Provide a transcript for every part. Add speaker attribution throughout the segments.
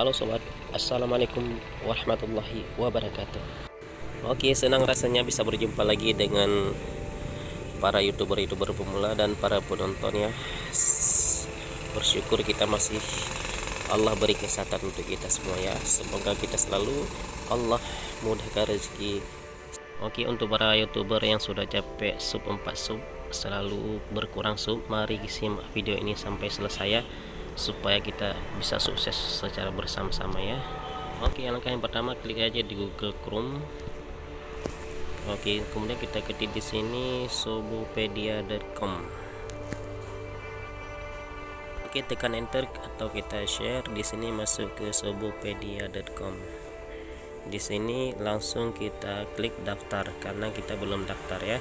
Speaker 1: Halo sobat, assalamualaikum warahmatullahi wabarakatuh. Oke, senang rasanya bisa berjumpa lagi dengan para youtuber pemula dan para penonton ya. Bersyukur kita masih Allah beri kesehatan untuk kita semua ya. Semoga kita selalu Allah mudahkan rezeki. Oke, untuk para youtuber yang sudah capek sub 4 sub, selalu berkurang sub, mari simak video ini sampai selesai ya, supaya kita bisa sukses secara bersama-sama ya. Oke, langkah yang pertama klik aja di Google Chrome. Oke, kemudian kita ketik di sini sobopedia.com. Oke, tekan enter atau kita share di sini, masuk ke sobopedia.com. Di sini langsung kita klik daftar karena kita belum daftar ya.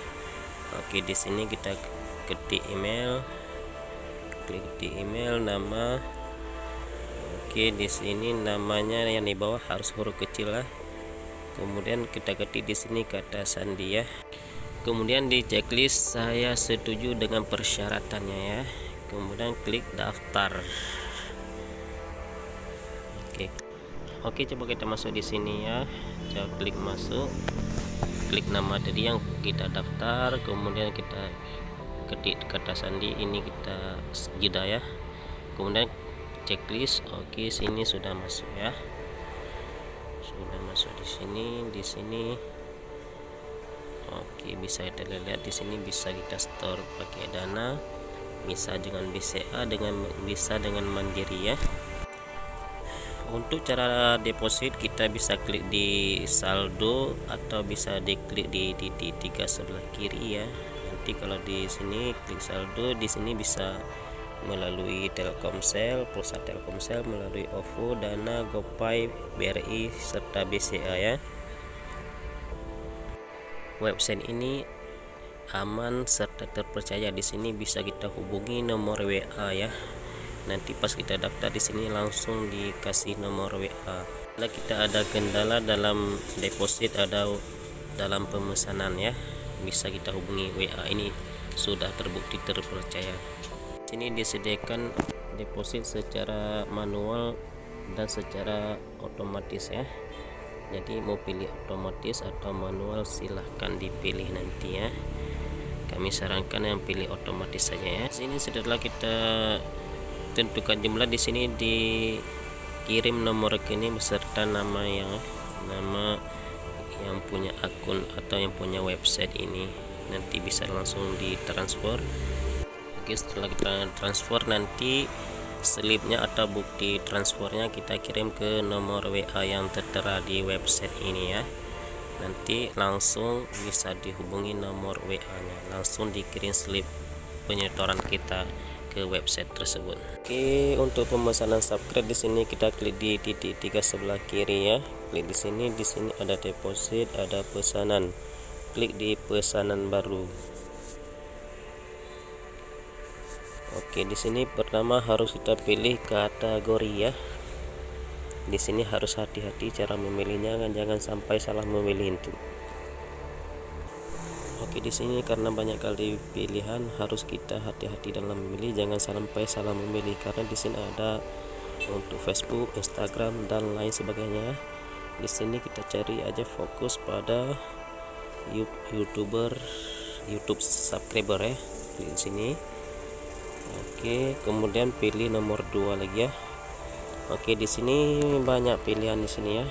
Speaker 1: Oke, di sini kita ketik email, klik di email nama. Oke, di sini namanya yang di bawah harus huruf kecil lah. Kemudian kita ketik di sini kata sandi ya. Kemudian di checklist saya setuju dengan persyaratannya ya. Kemudian klik daftar. Oke, coba kita masuk di sini ya. Coba klik masuk, klik nama tadi yang kita daftar, kemudian kita ketik kata sandi, ini kita jeda ya. Kemudian checklist. Oke, sini sudah masuk ya. Sudah masuk di sini. Oke, bisa kita lihat di sini, bisa kita store pakai Dana, bisa dengan BCA, bisa dengan Mandiri ya. Untuk cara deposit kita bisa klik di saldo atau bisa diklik di titik 3 sebelah kiri ya. Nanti kalau di sini klik saldo, di sini bisa melalui Telkomsel, pulsa Telkomsel, melalui OVO, Dana, GoPay, BRI serta BCA ya. Website ini aman serta terpercaya. Di sini bisa kita hubungi nomor WA ya. Nanti pas kita daftar di sini langsung dikasih nomor WA. Bila kita ada kendala dalam deposit atau dalam pemesanan ya, bisa kita hubungi WA ini, sudah terbukti terpercaya. Sini disediakan deposit secara manual dan secara otomatis ya. Jadi mau pilih otomatis atau manual silahkan dipilih nanti ya. Kami sarankan yang pilih otomatis saja ya. Sini setelah kita tentukan jumlah, di sini dikirim nomor rekening beserta nama yang punya akun atau yang punya website ini, nanti bisa langsung ditransfer. Oke, setelah kita transfer nanti slipnya atau bukti transfernya kita kirim ke nomor WA yang tertera di website ini ya. Nanti langsung bisa dihubungi nomor WA-nya, langsung dikirim slip penyetoran kita ke website tersebut. Oke, untuk pemesanan subscribe di sini kita klik di titik 3 sebelah kiri ya. Klik di sini ada deposit, ada pesanan. Klik di pesanan baru. Oke, di sini pertama harus kita pilih kategori ya. Di sini harus hati-hati cara memilihnya, jangan sampai salah memilih itu. Oke, di sini karena banyak kali pilihan harus kita hati-hati dalam memilih, jangan sampai salah memilih karena di sini ada untuk Facebook, Instagram dan lain sebagainya. Di sini kita cari aja fokus pada YouTube subscriber ya. Di sini. Oke, kemudian pilih nomor 2 lagi ya. Oke, di sini banyak pilihan di sini ya.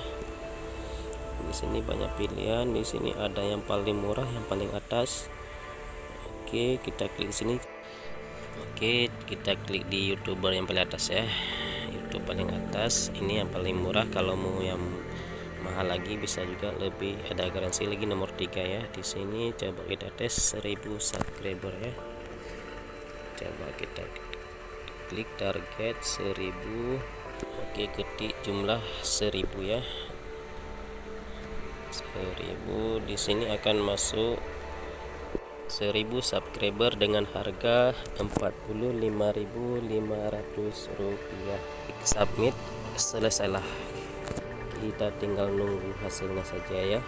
Speaker 1: Di sini banyak pilihan, di sini ada yang paling murah, yang paling atas. Oke, kita klik sini. Oke, kita klik di YouTuber yang paling atas ya. YouTube paling atas, ini yang paling murah. Kalau mau yang mahal lagi bisa juga lebih, ada garansi lagi nomor 3 ya. Di sini coba kita tes 1000 subscriber ya. Coba kita klik target 1000. Oke, ketik jumlah 1000 ya. 1000, di sini akan masuk 1000 subscriber dengan harga Rp45.500. Submit, selesailah. Kita tinggal nunggu hasilnya saja ya.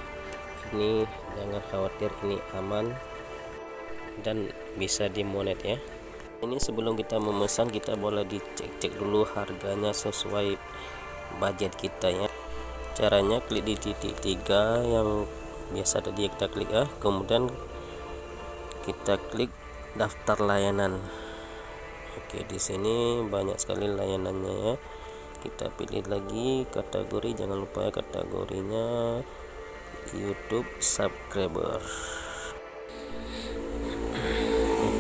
Speaker 1: Ini jangan khawatir, ini aman dan bisa dimonet ya. Ini sebelum kita memesan kita boleh dicek dulu harganya sesuai budget kita ya. Caranya klik di titik 3 yang biasa tadi kita klik ya, kemudian kita klik daftar layanan. Oke, di sini banyak sekali layanannya ya. Kita pilih lagi kategori, jangan lupa ya kategorinya YouTube subscriber.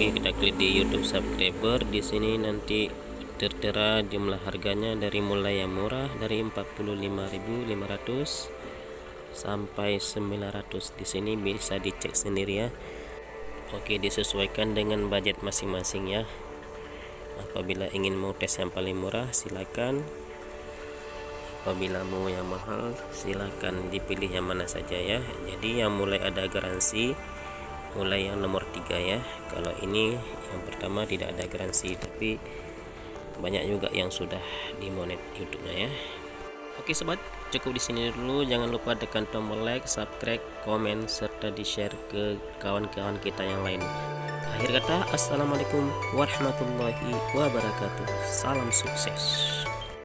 Speaker 1: Oke, kita klik di YouTube subscriber. Di sini nanti tertera jumlah harganya dari mulai yang murah dari 45.500 sampai 900. Di sini bisa dicek sendiri ya. Oke, disesuaikan dengan budget masing-masing ya. Apabila ingin mau tes yang paling murah silakan, apabila mau yang mahal silakan dipilih yang mana saja ya. Jadi yang mulai ada garansi mulai yang nomor 3 ya. Kalau ini yang pertama tidak ada garansi, tapi banyak juga yang sudah dimonet YouTube-nya ya. Oke sobat, cukup di sini dulu. Jangan lupa tekan tombol like, subscribe, komen, serta di-share ke kawan-kawan kita yang lain. Akhir kata, assalamualaikum warahmatullahi wabarakatuh. Salam sukses.